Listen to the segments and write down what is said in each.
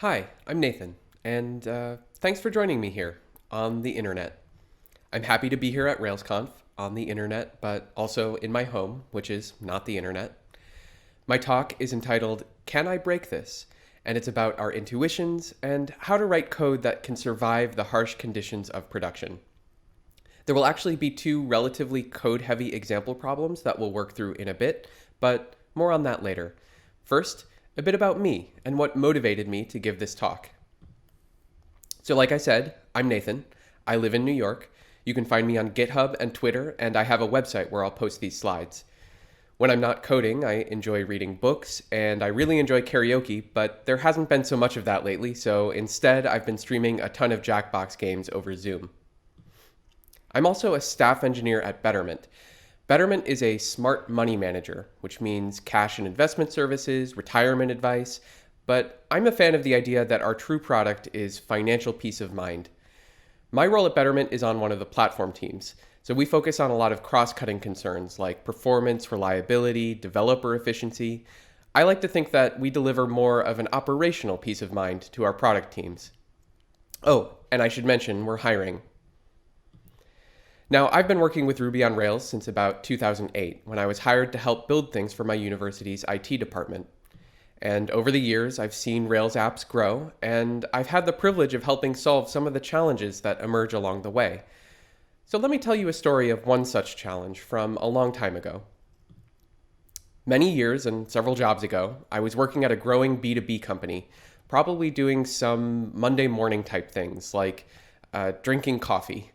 Hi, I'm Nathan, and thanks for joining me here on the internet. I'm happy to be here at RailsConf on the internet, but also in my home, which is not the internet. My talk is entitled, Can I Break This? And it's about our intuitions and how to write code that can survive the harsh conditions of production. There will actually be two relatively code-heavy example problems that we'll work through in a bit, but more on that later. First, a bit about me and what motivated me to give this talk. So like I said, I'm Nathan. I live in New York. You can find me on GitHub and Twitter, and I have a website where I'll post these slides. When I'm not coding, I enjoy reading books, and I really enjoy karaoke, but there hasn't been so much of that lately, so instead I've been streaming a ton of Jackbox games over Zoom. I'm also a staff engineer at Betterment. Betterment is a smart money manager, which means cash and investment services, retirement advice, but I'm a fan of the idea that our true product is financial peace of mind. My role at Betterment is on one of the platform teams, so we focus on a lot of cross-cutting concerns like performance, reliability, developer efficiency. I like to think that we deliver more of an operational peace of mind to our product teams. Oh, and I should mention we're hiring. Now, I've been working with Ruby on Rails since about 2008, when I was hired to help build things for my university's IT department. And over the years, I've seen Rails apps grow, and I've had the privilege of helping solve some of the challenges that emerge along the way. So let me tell you a story of one such challenge from a long time ago. Many years and several jobs ago, I was working at a growing B2B company, probably doing some Monday morning type things like drinking coffee,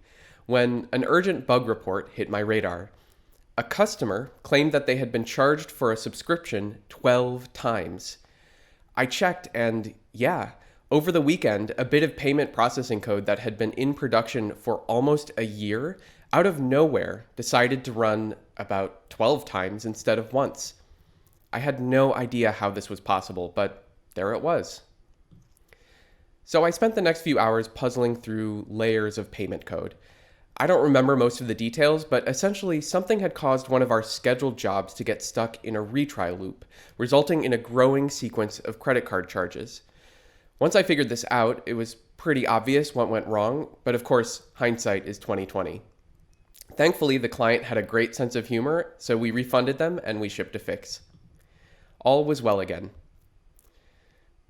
when an urgent bug report hit my radar. A customer claimed that they had been charged for a subscription 12 times. I checked and yeah, over the weekend, a bit of payment processing code that had been in production for almost a year, out of nowhere, decided to run about 12 times instead of once. I had no idea how this was possible, but there it was. So I spent the next few hours puzzling through layers of payment code. I don't remember most of the details, but essentially something had caused one of our scheduled jobs to get stuck in a retry loop, resulting in a growing sequence of credit card charges. Once I figured this out, it was pretty obvious what went wrong, but of course, hindsight is 20/20. Thankfully, the client had a great sense of humor, so we refunded them and we shipped a fix. All was well again.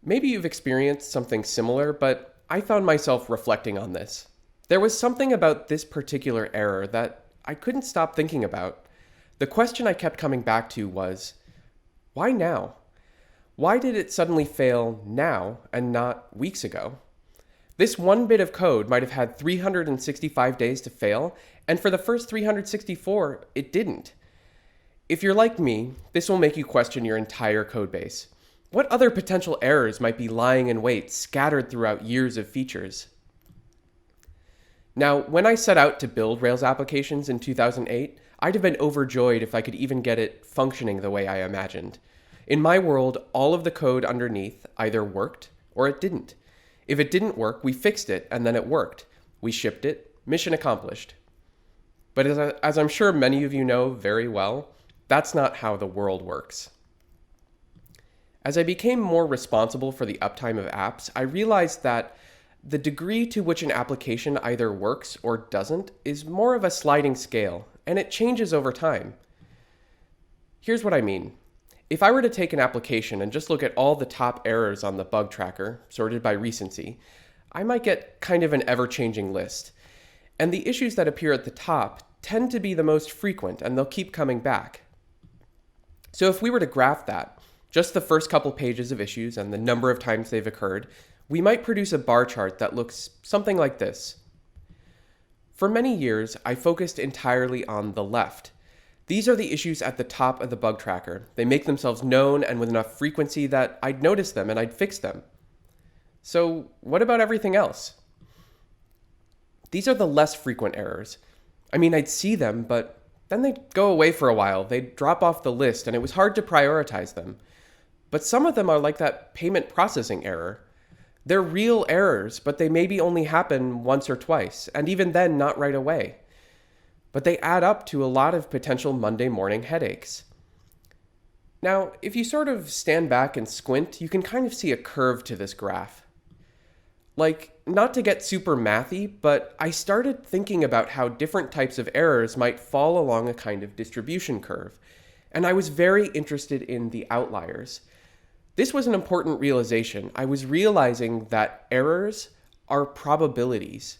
Maybe you've experienced something similar, but I found myself reflecting on this. There was something about this particular error that I couldn't stop thinking about. The question I kept coming back to was, why now? Why did it suddenly fail now and not weeks ago? This one bit of code might have had 365 days to fail, and for the first 364, it didn't. If you're like me, this will make you question your entire codebase. What other potential errors might be lying in wait, scattered throughout years of features? Now, when I set out to build Rails applications in 2008, I'd have been overjoyed if I could even get it functioning the way I imagined. In my world, all of the code underneath either worked or it didn't. If it didn't work, we fixed it and then it worked. We shipped it, mission accomplished. But as I'm sure many of you know very well, that's not how the world works. As I became more responsible for the uptime of apps, I realized that the degree to which an application either works or doesn't is more of a sliding scale, and it changes over time. Here's what I mean. If I were to take an application and just look at all the top errors on the bug tracker, sorted by recency, I might get kind of an ever-changing list. And the issues that appear at the top tend to be the most frequent, and they'll keep coming back. So if we were to graph that, just the first couple pages of issues and the number of times they've occurred, we might produce a bar chart that looks something like this. For many years, I focused entirely on the left. These are the issues at the top of the bug tracker. They make themselves known and with enough frequency that I'd notice them and I'd fix them. So what about everything else? These are the less frequent errors. I mean, I'd see them, but then they'd go away for a while. They'd drop off the list and it was hard to prioritize them. But some of them are like that payment processing error. They're real errors, but they maybe only happen once or twice, and even then not right away. But they add up to a lot of potential Monday morning headaches. Now, if you sort of stand back and squint, you can kind of see a curve to this graph. Like, not to get super mathy, but I started thinking about how different types of errors might fall along a kind of distribution curve. And I was very interested in the outliers. This was an important realization. I was realizing that errors are probabilities.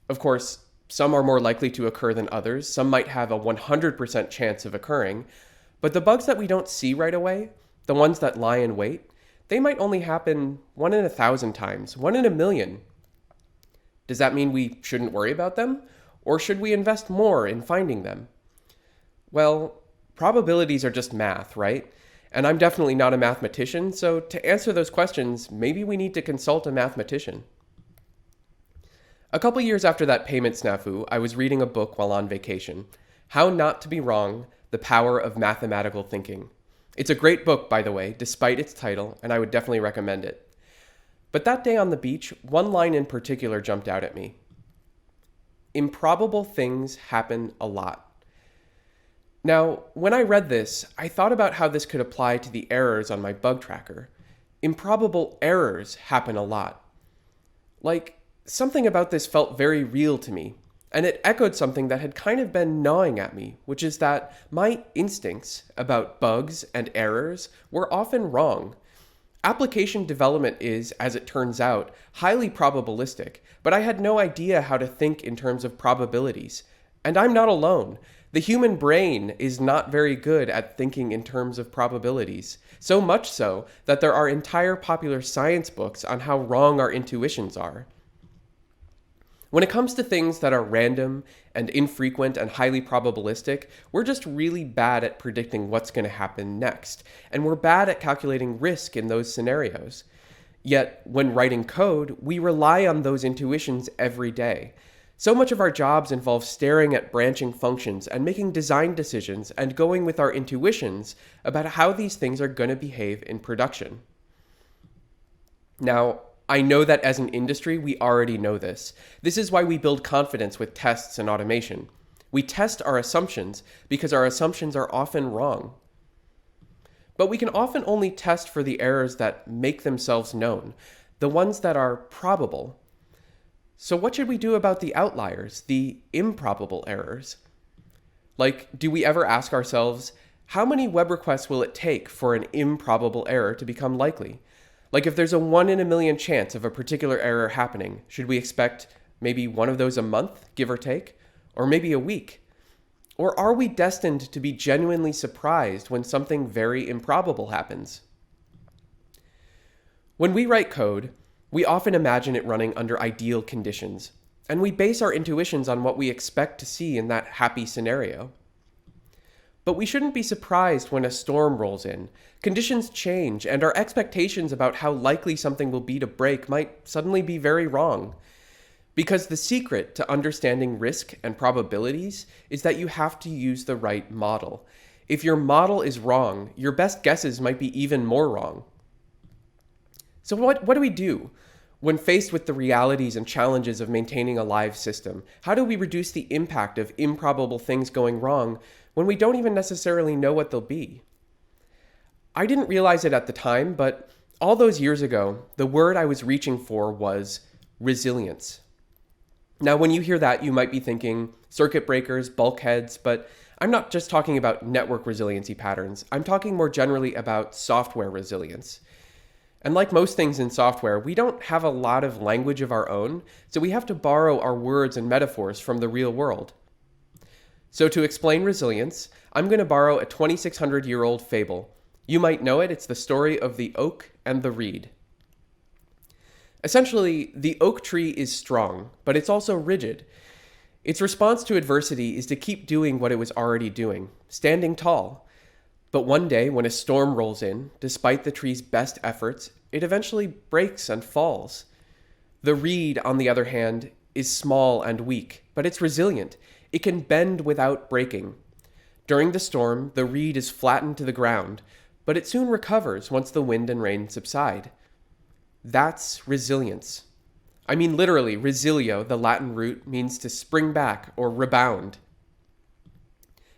Of course, some are more likely to occur than others. Some might have a 100% chance of occurring. But the bugs that we don't see right away, the ones that lie in wait, they might only happen 1 in 1,000 times, 1 in a million. Does that mean we shouldn't worry about them? Or should we invest more in finding them? Well, probabilities are just math, right? And I'm definitely not a mathematician, so to answer those questions, maybe we need to consult a mathematician. A couple years after that payment snafu, I was reading a book while on vacation, How Not to Be Wrong, The Power of Mathematical Thinking. It's a great book, by the way, despite its title, and I would definitely recommend it. But that day on the beach, one line in particular jumped out at me. Improbable things happen a lot. Now, when I read this, I thought about how this could apply to the errors on my bug tracker. Improbable errors happen a lot. Like, something about this felt very real to me, and it echoed something that had kind of been gnawing at me, which is that my instincts about bugs and errors were often wrong. Application development is, as it turns out, highly probabilistic, but I had no idea how to think in terms of probabilities. And I'm not alone. The human brain is not very good at thinking in terms of probabilities, so much so that there are entire popular science books on how wrong our intuitions are. When it comes to things that are random and infrequent and highly probabilistic, we're just really bad at predicting what's going to happen next, and we're bad at calculating risk in those scenarios. Yet, when writing code, we rely on those intuitions every day. So much of our jobs involve staring at branching functions and making design decisions and going with our intuitions about how these things are going to behave in production. Now, I know that as an industry, we already know this. This is why we build confidence with tests and automation. We test our assumptions because our assumptions are often wrong. But we can often only test for the errors that make themselves known, the ones that are probable. So what should we do about the outliers, the improbable errors? Like, do we ever ask ourselves, how many web requests will it take for an improbable error to become likely? Like, if there's a 1 in a million chance of a particular error happening, should we expect maybe one of those a month, give or take? Or maybe a week? Or are we destined to be genuinely surprised when something very improbable happens? When we write code, we often imagine it running under ideal conditions, and we base our intuitions on what we expect to see in that happy scenario. But we shouldn't be surprised when a storm rolls in. Conditions change, and our expectations about how likely something will be to break might suddenly be very wrong. Because the secret to understanding risk and probabilities is that you have to use the right model. If your model is wrong, your best guesses might be even more wrong. So what do we do? When faced with the realities and challenges of maintaining a live system, how do we reduce the impact of improbable things going wrong when we don't even necessarily know what they'll be? I didn't realize it at the time, but all those years ago, the word I was reaching for was resilience. Now, when you hear that, you might be thinking circuit breakers, bulkheads, but I'm not just talking about network resiliency patterns. I'm talking more generally about software resilience. And like most things in software, we don't have a lot of language of our own, so we have to borrow our words and metaphors from the real world. So to explain resilience, I'm going to borrow a 2,600-year-old fable. You might know it. It's the story of the oak and the reed. Essentially, the oak tree is strong, but it's also rigid. Its response to adversity is to keep doing what it was already doing, standing tall. But one day, when a storm rolls in, despite the tree's best efforts, it eventually breaks and falls. The reed, on the other hand, is small and weak, but it's resilient. It can bend without breaking. During the storm, the reed is flattened to the ground, but it soon recovers once the wind and rain subside. That's resilience. I mean literally, resilio, the Latin root, means to spring back or rebound.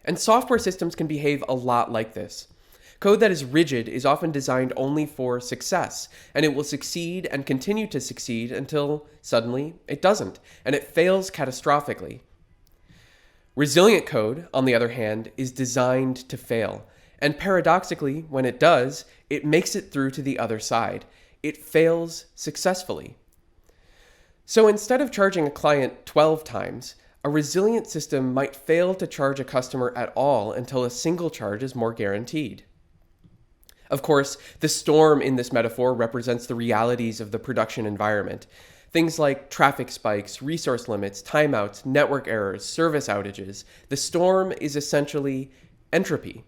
And software systems can behave a lot like this. Code that is rigid is often designed only for success, and it will succeed and continue to succeed until suddenly it doesn't, and it fails catastrophically. Resilient code, on the other hand, is designed to fail, and paradoxically, when it does, it makes it through to the other side. It fails successfully. So instead of charging a client 12 times, a resilient system might fail to charge a customer at all until a single charge is more guaranteed. Of course, the storm in this metaphor represents the realities of the production environment. Things like traffic spikes, resource limits, timeouts, network errors, service outages. The storm is essentially entropy.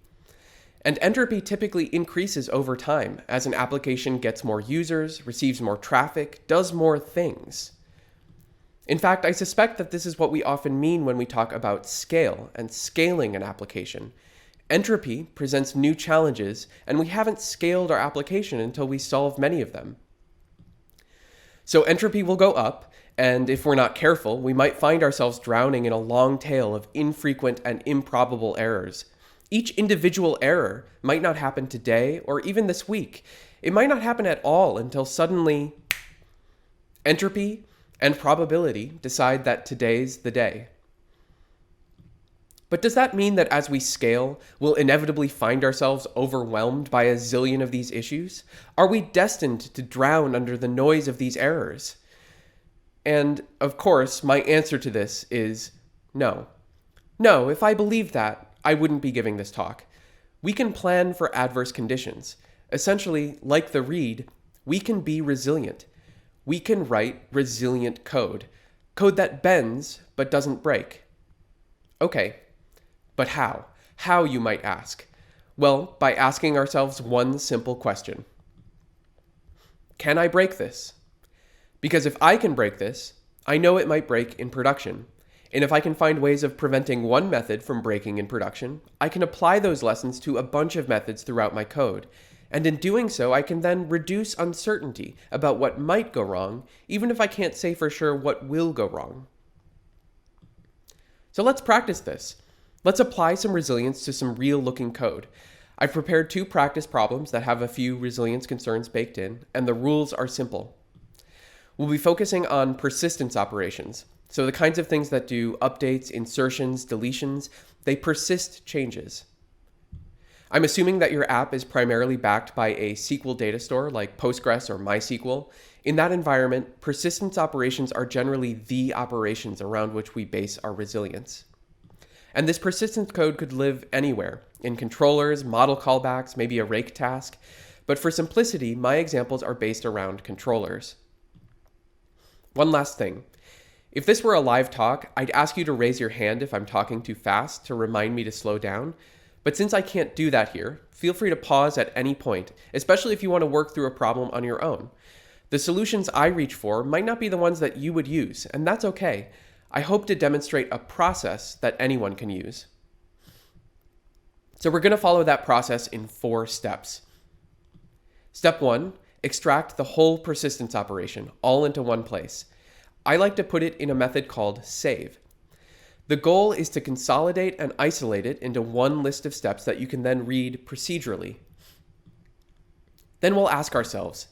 And entropy typically increases over time as an application gets more users, receives more traffic, does more things. In fact, I suspect that this is what we often mean when we talk about scale and scaling an application. Entropy presents new challenges, and we haven't scaled our application until we solve many of them. So entropy will go up, and if we're not careful, we might find ourselves drowning in a long tail of infrequent and improbable errors. Each individual error might not happen today or even this week. It might not happen at all until suddenly entropy and probability decide that today's the day. But does that mean that as we scale, we'll inevitably find ourselves overwhelmed by a zillion of these issues? Are we destined to drown under the noise of these errors? And, of course, my answer to this is no. No, if I believed that, I wouldn't be giving this talk. We can plan for adverse conditions. Essentially, like the read, we can be resilient. We can write resilient code. Code that bends but doesn't break. Okay, but how? How, you might ask? Well, by asking ourselves one simple question. Can I break this? Because if I can break this, I know it might break in production. And if I can find ways of preventing one method from breaking in production, I can apply those lessons to a bunch of methods throughout my code. And in doing so, I can then reduce uncertainty about what might go wrong, even if I can't say for sure what will go wrong. So let's practice this. Let's apply some resilience to some real-looking code. I've prepared 2 practice problems that have a few resilience concerns baked in, and the rules are simple. We'll be focusing on persistence operations. So the kinds of things that do updates, insertions, deletions, they persist changes. I'm assuming that your app is primarily backed by a SQL data store like Postgres or MySQL. In that environment, persistence operations are generally the operations around which we base our resilience. And this persistence code could live anywhere, in controllers, model callbacks, maybe a rake task. But for simplicity, my examples are based around controllers. One last thing. If this were a live talk, I'd ask you to raise your hand if I'm talking too fast to remind me to slow down. But since I can't do that here, feel free to pause at any point, especially if you want to work through a problem on your own. The solutions I reach for might not be the ones that you would use, and that's okay. I hope to demonstrate a process that anyone can use. So we're going to follow that process in 4 steps. Step 1, extract the whole persistence operation all into one place. I like to put it in a method called save. The goal is to consolidate and isolate it into one list of steps that you can then read procedurally. Then we'll ask ourselves,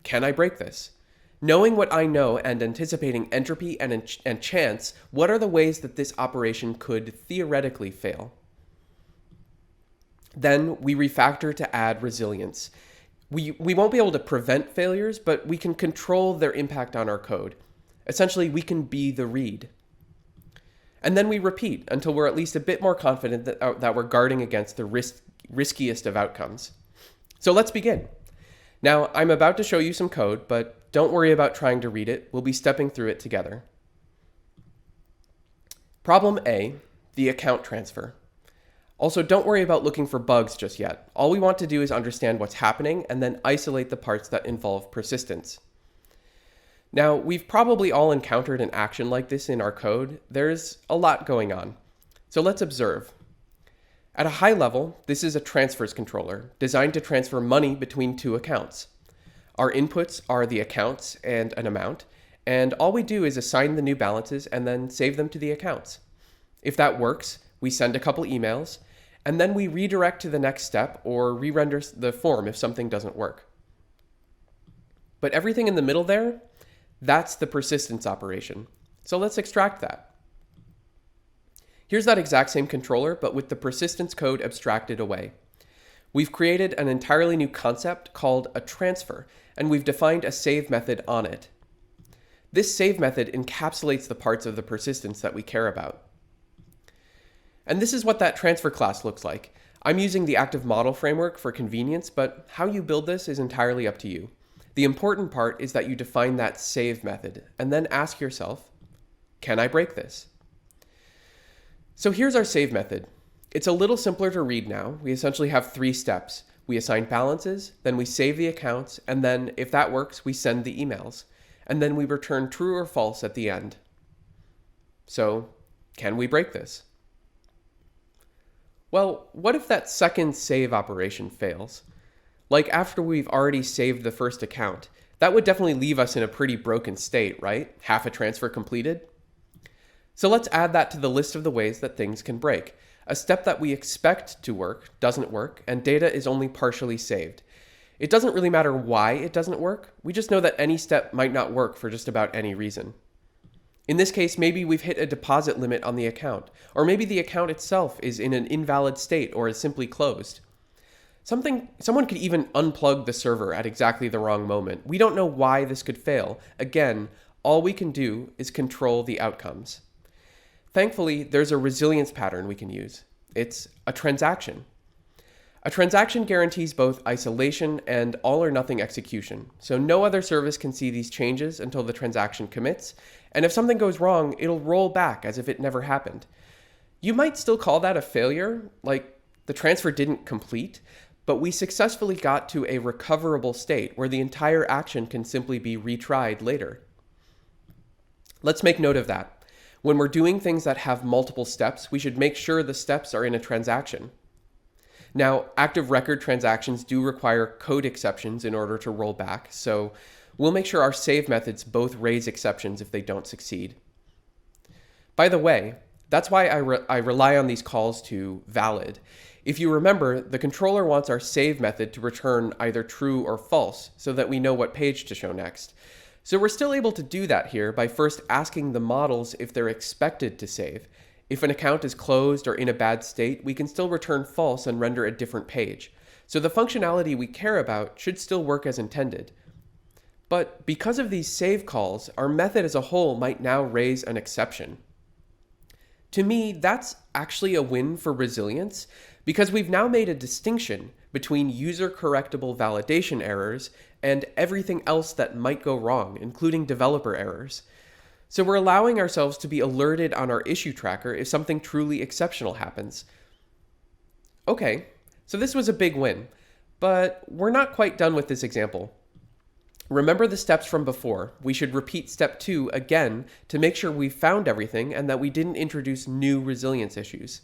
can I break this? Knowing what I know and anticipating entropy and chance, what are the ways that this operation could theoretically fail? Then we refactor to add resilience. We won't be able to prevent failures, but we can control their impact on our code. Essentially, we can be the read. And then we repeat until we're at least a bit more confident that we're guarding against the riskiest of outcomes. So let's begin. Now, I'm about to show you some code, but don't worry about trying to read it. We'll be stepping through it together. Problem A, the account transfer. Also, don't worry about looking for bugs just yet. All we want to do is understand what's happening and then isolate the parts that involve persistence. Now, we've probably all encountered an action like this in our code. There's a lot going on. So let's observe. At a high level, this is a transfers controller designed to transfer money between 2 accounts. Our inputs are the accounts and an amount, and all we do is assign the new balances and then save them to the accounts. If that works, we send a couple emails, and then we redirect to the next step or re-render the form if something doesn't work. But everything in the middle there, that's the persistence operation. So let's extract that. Here's that exact same controller, but with the persistence code abstracted away. We've created an entirely new concept called a transfer, and we've defined a save method on it. This save method encapsulates the parts of the persistence that we care about. And this is what that transfer class looks like. I'm using the active model framework for convenience, but how you build this is entirely up to you. The important part is that you define that save method, and then ask yourself, can I break this? So here's our save method. It's a little simpler to read now. We essentially have 3 steps. We assign balances, then we save the accounts, and then if that works, we send the emails. And then we return true or false at the end. So, can we break this? Well, what if that second save operation fails? Like after we've already saved the first account, that would definitely leave us in a pretty broken state, right? Half a transfer completed? So let's add that to the list of the ways that things can break. A step that we expect to work doesn't work, and data is only partially saved. It doesn't really matter why it doesn't work. We just know that any step might not work for just about any reason. In this case, maybe we've hit a deposit limit on the account, or maybe the account itself is in an invalid state or is simply closed. Someone could even unplug the server at exactly the wrong moment. We don't know why this could fail. Again, all we can do is control the outcomes. Thankfully, there's a resilience pattern we can use. It's a transaction. A transaction guarantees both isolation and all or nothing execution, so no other service can see these changes until the transaction commits, and if something goes wrong, it'll roll back as if it never happened. You might still call that a failure, like the transfer didn't complete, but we successfully got to a recoverable state where the entire action can simply be retried later. Let's make note of that. When we're doing things that have multiple steps, we should make sure the steps are in a transaction. Now, active record transactions do require code exceptions in order to roll back, so we'll make sure our save methods both raise exceptions if they don't succeed. By the way, that's why I rely on these calls to valid. If you remember, the controller wants our save method to return either true or false so that we know what page to show next. So we're still able to do that here by first asking the models if they're expected to save. If an account is closed or in a bad state, we can still return false and render a different page. So the functionality we care about should still work as intended. But because of these save calls, our method as a whole might now raise an exception. To me, that's actually a win for resilience because we've now made a distinction between user-correctable validation errors and everything else that might go wrong, including developer errors. So we're allowing ourselves to be alerted on our issue tracker if something truly exceptional happens. Okay, so this was a big win, but we're not quite done with this example. Remember the steps from before. We should repeat step 2 again to make sure we've found everything and that we didn't introduce new resilience issues.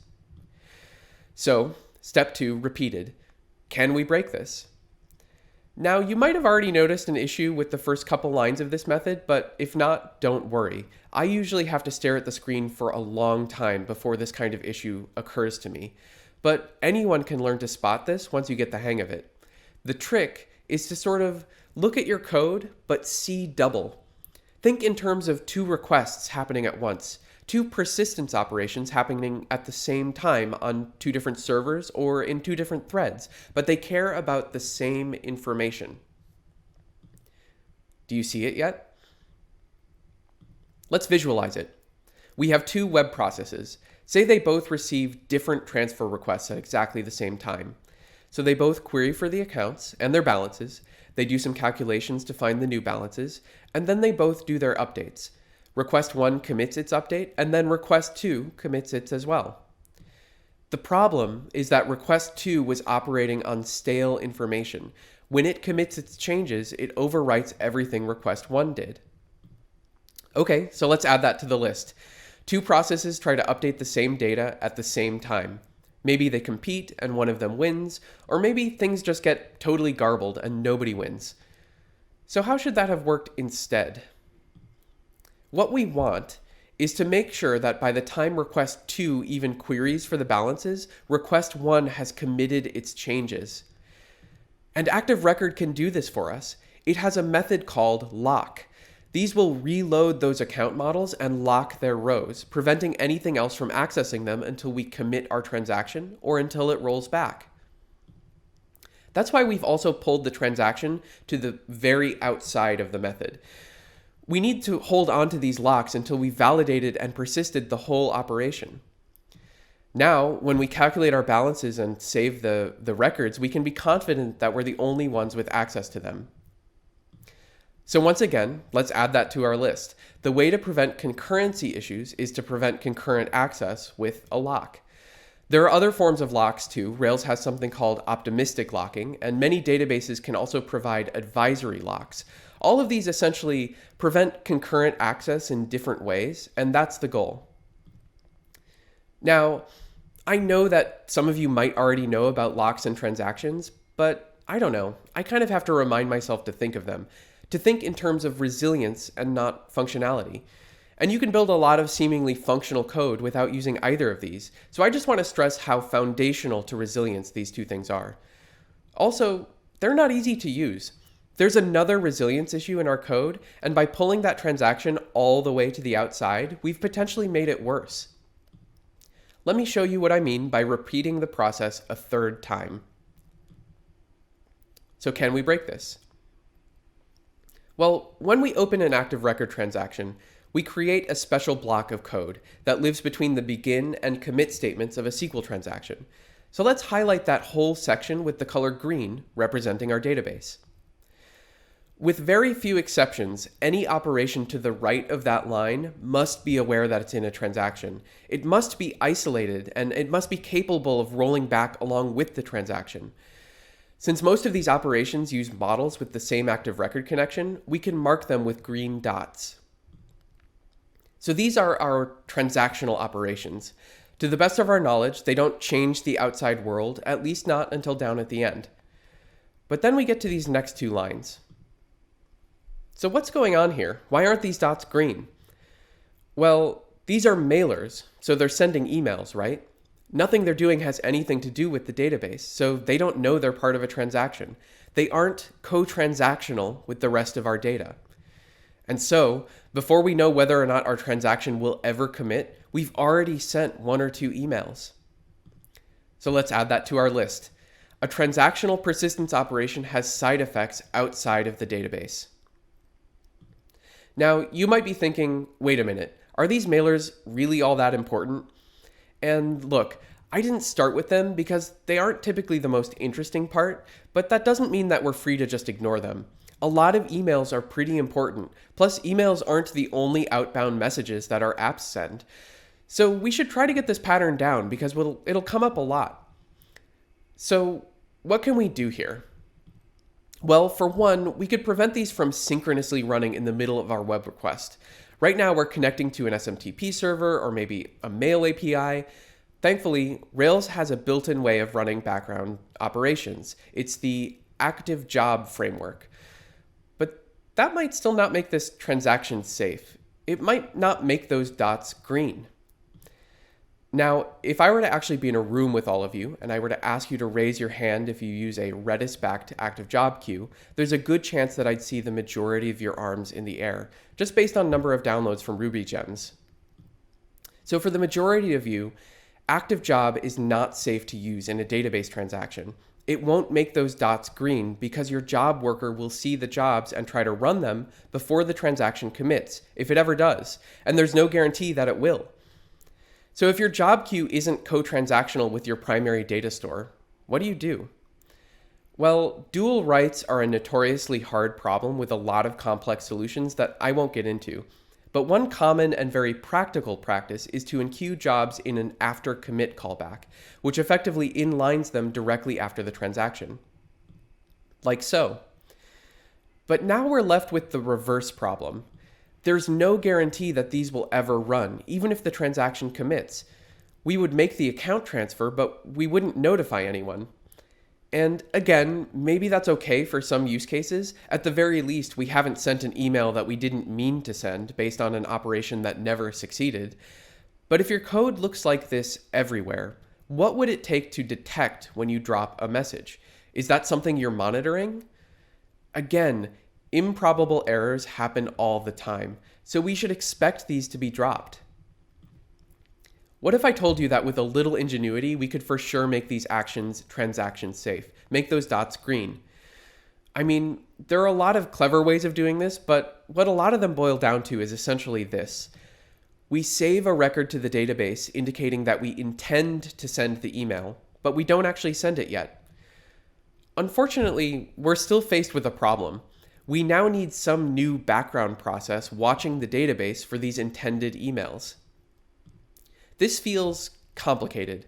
So, step 2 repeated. Can we break this? Now, you might have already noticed an issue with the first couple lines of this method, but if not, don't worry. I usually have to stare at the screen for a long time before this kind of issue occurs to me. But anyone can learn to spot this once you get the hang of it. The trick is to sort of look at your code, but see double. Think in terms of 2 requests happening at once, 2 persistence operations happening at the same time on 2 different servers or in 2 different threads, but they care about the same information. Do you see it yet? Let's visualize it. We have 2 web processes. Say they both receive different transfer requests at exactly the same time. So they both query for the accounts and their balances, they do some calculations to find the new balances, and then they both do their updates. Request 1 commits its update, and then request 2 commits its as well. The problem is that request 2 was operating on stale information. When it commits its changes, it overwrites everything request 1 did. Okay, so let's add that to the list. 2 processes try to update the same data at the same time. Maybe they compete and one of them wins, or maybe things just get totally garbled and nobody wins. So how should that have worked instead? What we want is to make sure that by the time request 2 even queries for the balances, request 1 has committed its changes. And Active Record can do this for us. It has a method called lock. These will reload those account models and lock their rows, preventing anything else from accessing them until we commit our transaction or until it rolls back. That's why we've also pulled the transaction to the very outside of the method. We need to hold on to these locks until we've validated and persisted the whole operation. Now, when we calculate our balances and save the records, we can be confident that we're the only ones with access to them. So once again, let's add that to our list. The way to prevent concurrency issues is to prevent concurrent access with a lock. There are other forms of locks too. Rails has something called optimistic locking, and many databases can also provide advisory locks. All of these essentially prevent concurrent access in different ways, and that's the goal. Now, I know that some of you might already know about locks and transactions, but I don't know. I kind of have to remind myself to think of them, to think in terms of resilience and not functionality. And you can build a lot of seemingly functional code without using either of these. So I just want to stress how foundational to resilience these two things are. Also, they're not easy to use. There's another resilience issue in our code, and by pulling that transaction all the way to the outside, we've potentially made it worse. Let me show you what I mean by repeating the process a third time. So can we break this? Well, when we open an active record transaction, we create a special block of code that lives between the begin and commit statements of a SQL transaction. So let's highlight that whole section with the color green representing our database. With very few exceptions, any operation to the right of that line must be aware that it's in a transaction. It must be isolated, and it must be capable of rolling back along with the transaction. Since most of these operations use models with the same active record connection, we can mark them with green dots. So these are our transactional operations. To the best of our knowledge, they don't change the outside world, at least not until down at the end. But then we get to these next two lines. So what's going on here? Why aren't these dots green? Well, these are mailers, so they're sending emails, right? Nothing they're doing has anything to do with the database, so they don't know they're part of a transaction. They aren't co-transactional with the rest of our data. And so, before we know whether or not our transaction will ever commit, we've already sent 1 or 2 emails. So let's add that to our list. A transactional persistence operation has side effects outside of the database. Now, you might be thinking, wait a minute, are these mailers really all that important? And look, I didn't start with them because they aren't typically the most interesting part, but that doesn't mean that we're free to just ignore them. A lot of emails are pretty important, plus emails aren't the only outbound messages that our apps send. So we should try to get this pattern down because it'll come up a lot. So what can we do here? Well, for one, we could prevent these from synchronously running in the middle of our web request. Right now, we're connecting to an SMTP server or maybe a mail API. Thankfully, Rails has a built-in way of running background operations. It's the active job framework. But that might still not make this transaction safe. It might not make those dots green. Now, if I were to actually be in a room with all of you, and I were to ask you to raise your hand if you use a Redis-backed active job queue, there's a good chance that I'd see the majority of your arms in the air, just based on number of downloads from Ruby gems. So for the majority of you, active job is not safe to use in a database transaction. It won't make those dots green because your job worker will see the jobs and try to run them before the transaction commits, if it ever does, and there's no guarantee that it will. So if your job queue isn't co-transactional with your primary data store, what do you do? Well, dual writes are a notoriously hard problem with a lot of complex solutions that I won't get into. But one common and very practical practice is to enqueue jobs in an after commit callback, which effectively inlines them directly after the transaction. Like so. But now we're left with the reverse problem. There's no guarantee that these will ever run, even if the transaction commits. We would make the account transfer, but we wouldn't notify anyone. And again, maybe that's okay for some use cases. At the very least, we haven't sent an email that we didn't mean to send based on an operation that never succeeded. But if your code looks like this everywhere, what would it take to detect when you drop a message? Is that something you're monitoring? Again, improbable errors happen all the time, so we should expect these to be dropped. What if I told you that with a little ingenuity, we could for sure make these actions transaction safe, make those dots green? I mean, there are a lot of clever ways of doing this, but what a lot of them boil down to is essentially this. We save a record to the database indicating that we intend to send the email, but we don't actually send it yet. Unfortunately, we're still faced with a problem. We now need some new background process watching the database for these intended emails. This feels complicated.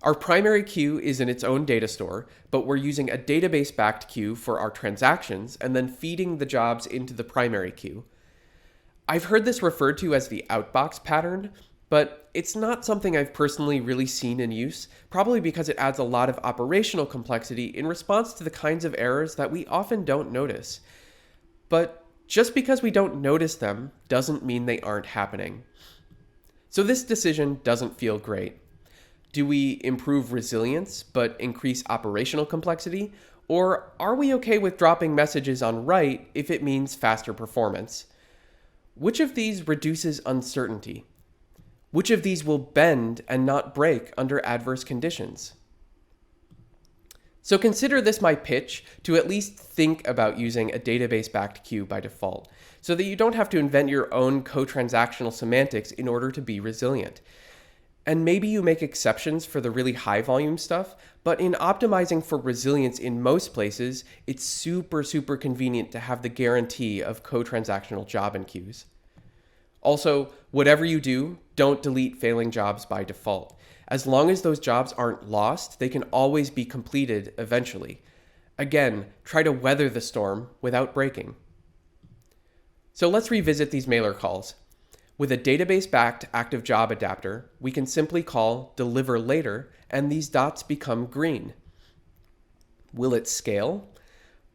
Our primary queue is in its own data store, but we're using a database-backed queue for our transactions and then feeding the jobs into the primary queue. I've heard this referred to as the outbox pattern, but it's not something I've personally really seen in use, probably because it adds a lot of operational complexity in response to the kinds of errors that we often don't notice. But just because we don't notice them doesn't mean they aren't happening. So this decision doesn't feel great. Do we improve resilience but increase operational complexity? Or are we okay with dropping messages on write if it means faster performance? Which of these reduces uncertainty? Which of these will bend and not break under adverse conditions? So consider this my pitch to at least think about using a database-backed queue by default, so that you don't have to invent your own co-transactional semantics in order to be resilient. And maybe you make exceptions for the really high volume stuff, but in optimizing for resilience in most places, it's super convenient to have the guarantee of co-transactional job and queues. Also, whatever you do, don't delete failing jobs by default. As long as those jobs aren't lost, they can always be completed eventually. Again, try to weather the storm without breaking. So let's revisit these mailer calls. With a database-backed active job adapter, we can simply call deliver later, and these dots become green. Will it scale?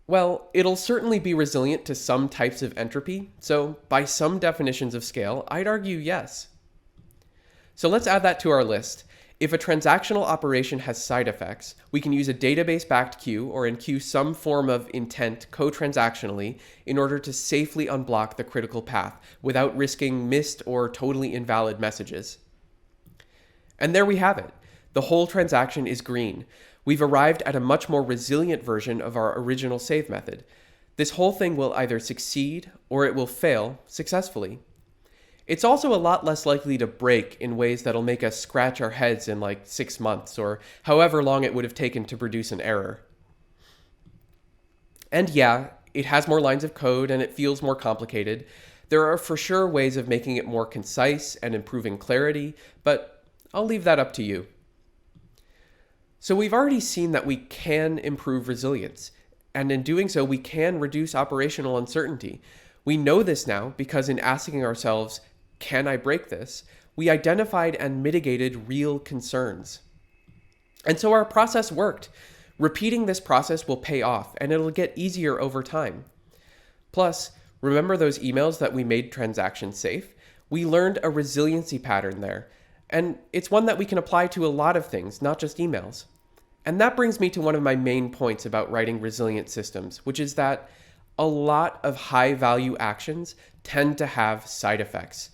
Well, it'll certainly be resilient to some types of entropy, so by some definitions of scale, I'd argue yes. So let's add that to our list. If a transactional operation has side effects, we can use a database-backed queue or enqueue some form of intent co-transactionally in order to safely unblock the critical path without risking missed or totally invalid messages. And there we have it. The whole transaction is green. We've arrived at a much more resilient version of our original save method. This whole thing will either succeed or it will fail successfully. It's also a lot less likely to break in ways that'll make us scratch our heads in like 6 months or however long it would have taken to produce an error. And yeah, it has more lines of code and it feels more complicated. There are for sure ways of making it more concise and improving clarity, but I'll leave that up to you. So we've already seen that we can improve resilience, and in doing so, we can reduce operational uncertainty. We know this now because in asking ourselves, can I break this? We identified and mitigated real concerns. And so our process worked. Repeating this process will pay off, and it'll get easier over time. Plus, remember those emails that we made transactions safe? We learned a resiliency pattern there, and it's one that we can apply to a lot of things, not just emails. And that brings me to one of my main points about writing resilient systems, which is that a lot of high-value actions tend to have side effects.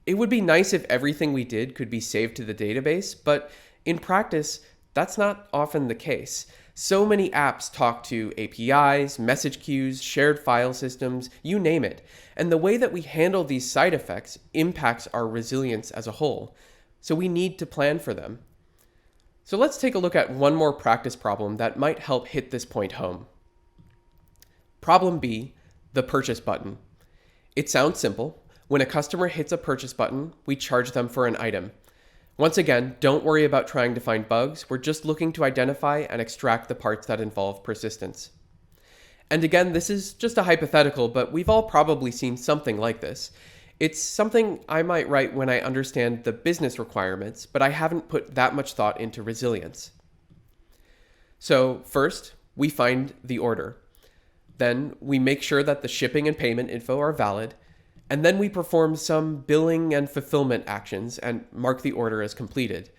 It would be nice if everything we did could be saved to the database, but in practice, that's not often the case. So many apps talk to APIs, message queues, shared file systems, you name it. And the way that we handle these side effects impacts our resilience as a whole. So we need to plan for them. So let's take a look at one more practice problem that might help hit this point home. Problem B, the purchase button. It sounds simple. When a customer hits a purchase button, we charge them for an item. Once again, don't worry about trying to find bugs. We're just looking to identify and extract the parts that involve persistence. And again, this is just a hypothetical, but we've all probably seen something like this. It's something I might write when I understand the business requirements, but I haven't put that much thought into resilience. So first, we find the order. Then we make sure that the shipping and payment info are valid. And then we perform some billing and fulfillment actions and mark the order as completed.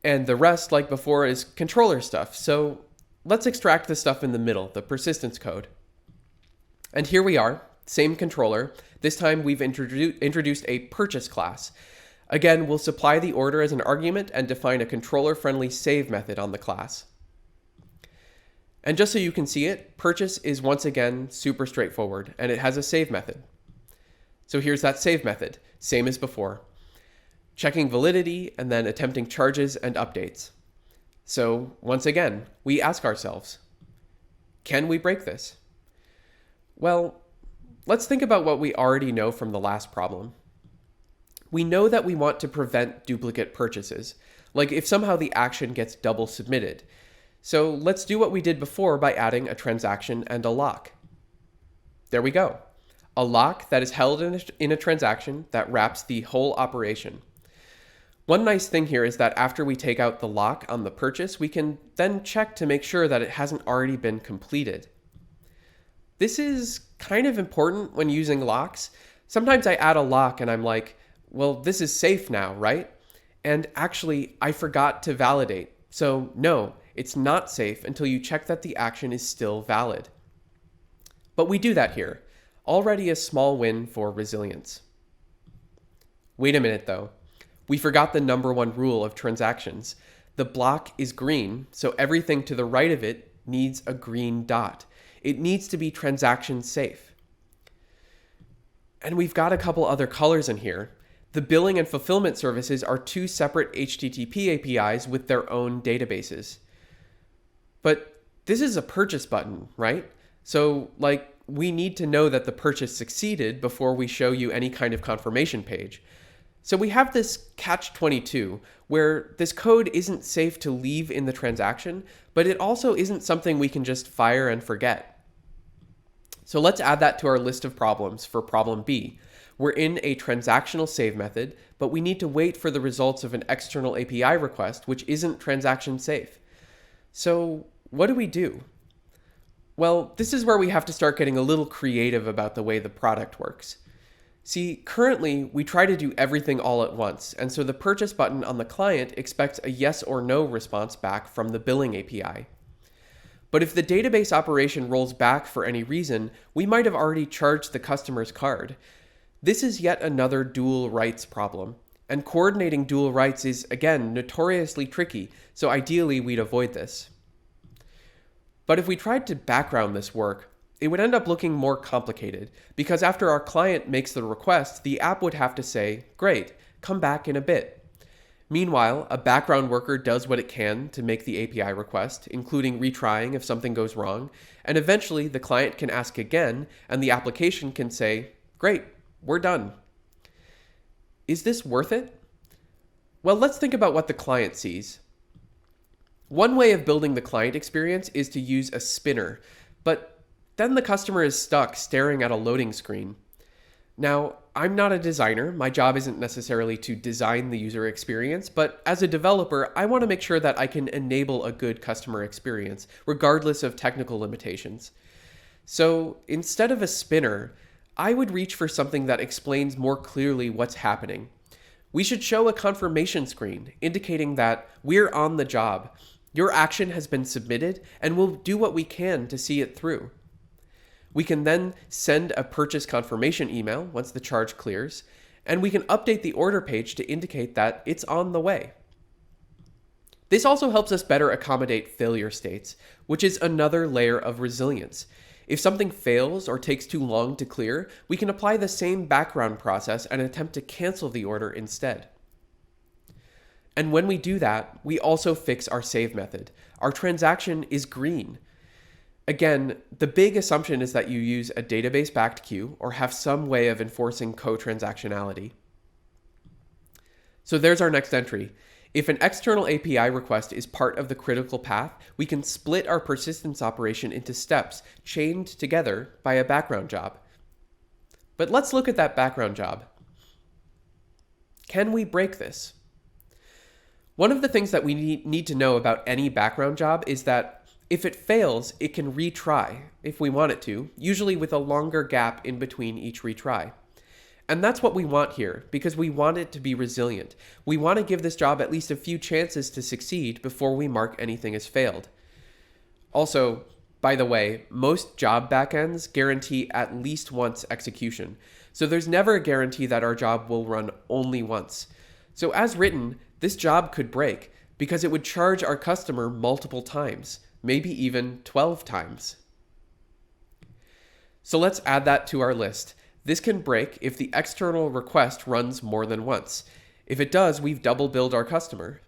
And the rest, like before, is controller stuff. So let's extract the stuff in the middle, the persistence code. And here we are, same controller. This time we've introduced a purchase class. Again, we'll supply the order as an argument and define a controller-friendly save method on the class. And just so you can see it, purchase is once again super straightforward, and it has a save method. So here's that save method, same as before. Checking validity and then attempting charges and updates. So once again, we ask ourselves, can we break this? Well, let's think about what we already know from the last problem. We know that we want to prevent duplicate purchases, like if somehow the action gets double submitted. So let's do what we did before by adding a transaction and a lock. There we go. A lock that is held in a transaction that wraps the whole operation. One nice thing here is that after we take out the lock on the purchase, we can then check to make sure that it hasn't already been completed. This is kind of important when using locks. Sometimes I add a lock and I'm like, well, this is safe now, right? And actually, I forgot to validate. So no, it's not safe until you check that the action is still valid. But we do that here. Already a small win for resilience. Wait a minute though. We forgot the number one rule of transactions. The block is green, so everything to the right of it needs a green dot. It needs to be transaction safe. And we've got a couple other colors in here. The billing and fulfillment services are two separate HTTP APIs with their own databases. But this is a purchase button, right? So we need to know that the purchase succeeded before we show you any kind of confirmation page. So we have this catch-22 where this code isn't safe to leave in the transaction, but it also isn't something we can just fire and forget. So let's add that to our list of problems for problem B. We're in a transactional save method, but we need to wait for the results of an external API request, which isn't transaction safe. So what do we do? Well, this is where we have to start getting a little creative about the way the product works. See, currently, we try to do everything all at once, and so the purchase button on the client expects a yes or no response back from the billing API. But if the database operation rolls back for any reason, we might have already charged the customer's card. This is yet another dual rights problem, and coordinating dual rights is, again, notoriously tricky, so ideally we'd avoid this. But if we tried to background this work, it would end up looking more complicated, because after our client makes the request, the app would have to say, great, come back in a bit. Meanwhile, a background worker does what it can to make the API request, including retrying if something goes wrong, and eventually the client can ask again, and the application can say, great, we're done. Is this worth it? Well, let's think about what the client sees. One way of building the client experience is to use a spinner, but then the customer is stuck staring at a loading screen. Now, I'm not a designer. My job isn't necessarily to design the user experience, but as a developer, I want to make sure that I can enable a good customer experience, regardless of technical limitations. So instead of a spinner, I would reach for something that explains more clearly what's happening. We should show a confirmation screen indicating that we're on the job. Your action has been submitted, and we'll do what we can to see it through. We can then send a purchase confirmation email once the charge clears, and we can update the order page to indicate that it's on the way. This also helps us better accommodate failure states, which is another layer of resilience. If something fails or takes too long to clear, we can apply the same background process and attempt to cancel the order instead. And when we do that, we also fix our save method. Our transaction is green. Again, the big assumption is that you use a database-backed queue or have some way of enforcing co-transactionality. So there's our next entry. If an external API request is part of the critical path, we can split our persistence operation into steps chained together by a background job. But let's look at that background job. Can we break this? One of the things that we need to know about any background job is that if it fails, it can retry if we want it to, usually with a longer gap in between each retry. And that's what we want here, because we want it to be resilient. We want to give this job at least a few chances to succeed before we mark anything as failed. Also, by the way, most job backends guarantee at least once execution. So there's never a guarantee that our job will run only once. So as written, this job could break because it would charge our customer multiple times, maybe even 12 times. So let's add that to our list. This can break if the external request runs more than once. If it does, we've double billed our customer.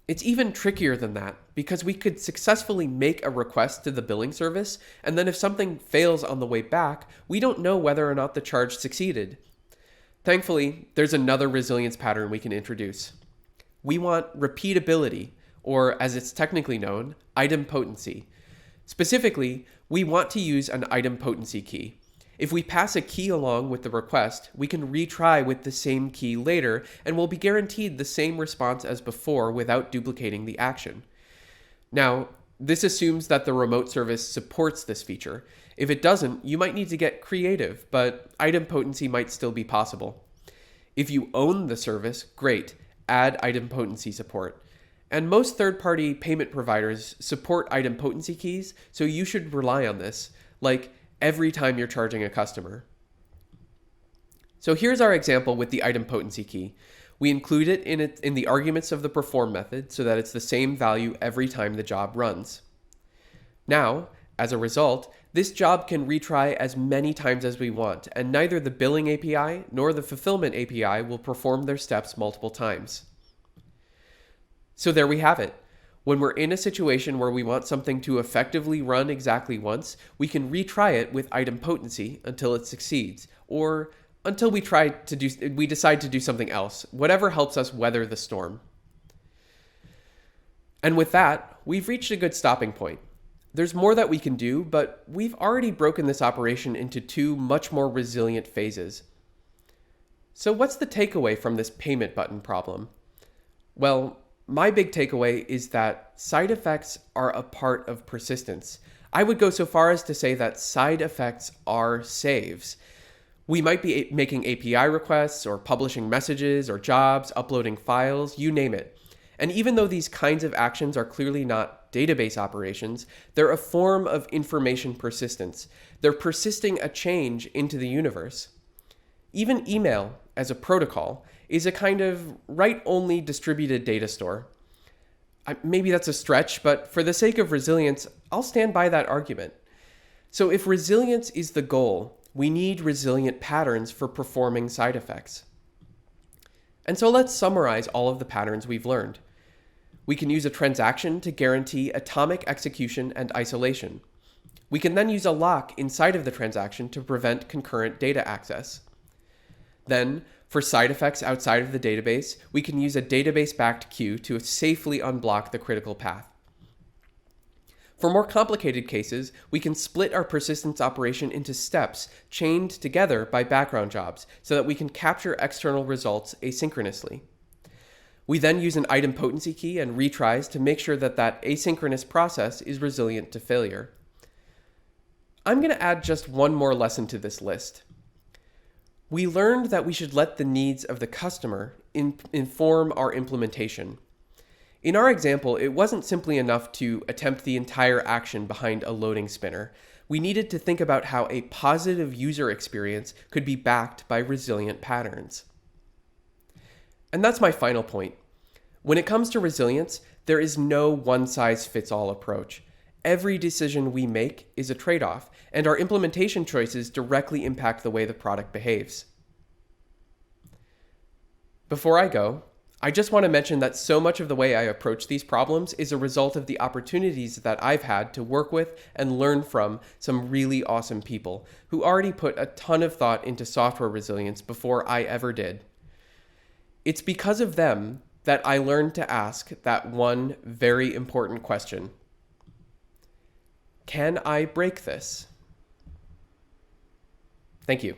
It's even trickier than that because we could successfully make a request to the billing service, and then if something fails on the way back, we don't know whether or not the charge succeeded. Thankfully, there's another resilience pattern we can introduce. We want repeatability, or as it's technically known, idempotency. Specifically, we want to use an idempotency key. If we pass a key along with the request, we can retry with the same key later and will be guaranteed the same response as before without duplicating the action. Now, this assumes that the remote service supports this feature. If it doesn't, you might need to get creative, but idempotency might still be possible. If you own the service, great, add idempotency support. And most third-party payment providers support idempotency keys, so you should rely on this, like every time you're charging a customer. So here's our example with the idempotency key. We include it in the arguments of the perform method so that it's the same value every time the job runs. Now, as a result, this job can retry as many times as we want, and neither the billing API nor the fulfillment API will perform their steps multiple times. So there we have it. When we're in a situation where we want something to effectively run exactly once, we can retry it with idempotency until it succeeds, or until we decide to do something else, whatever helps us weather the storm. And with that, we've reached a good stopping point. There's more that we can do, but we've already broken this operation into two much more resilient phases. So what's the takeaway from this payment button problem? Well, my big takeaway is that side effects are a part of persistence. I would go so far as to say that side effects are saves. We might be making API requests or publishing messages or jobs, uploading files, you name it. And even though these kinds of actions are clearly not database operations, they're a form of information persistence. They're persisting a change into the universe. Even email, as a protocol, is a kind of write-only distributed data store. Maybe that's a stretch, but for the sake of resilience, I'll stand by that argument. So if resilience is the goal, we need resilient patterns for performing side effects. And so let's summarize all of the patterns we've learned. We can use a transaction to guarantee atomic execution and isolation. We can then use a lock inside of the transaction to prevent concurrent data access. Then, for side effects outside of the database, we can use a database-backed queue to safely unblock the critical path. For more complicated cases, we can split our persistence operation into steps chained together by background jobs so that we can capture external results asynchronously. We then use an idempotency key and retries to make sure that that asynchronous process is resilient to failure. I'm going to add just one more lesson to this list. We learned that we should let the needs of the customer inform our implementation. In our example, it wasn't simply enough to attempt the entire action behind a loading spinner. We needed to think about how a positive user experience could be backed by resilient patterns. And that's my final point. When it comes to resilience, there is no one-size-fits-all approach. Every decision we make is a trade-off, and our implementation choices directly impact the way the product behaves. Before I go, I just want to mention that so much of the way I approach these problems is a result of the opportunities that I've had to work with and learn from some really awesome people who already put a ton of thought into software resilience before I ever did. It's because of them that I learned to ask that one very important question. Can I break this? Thank you.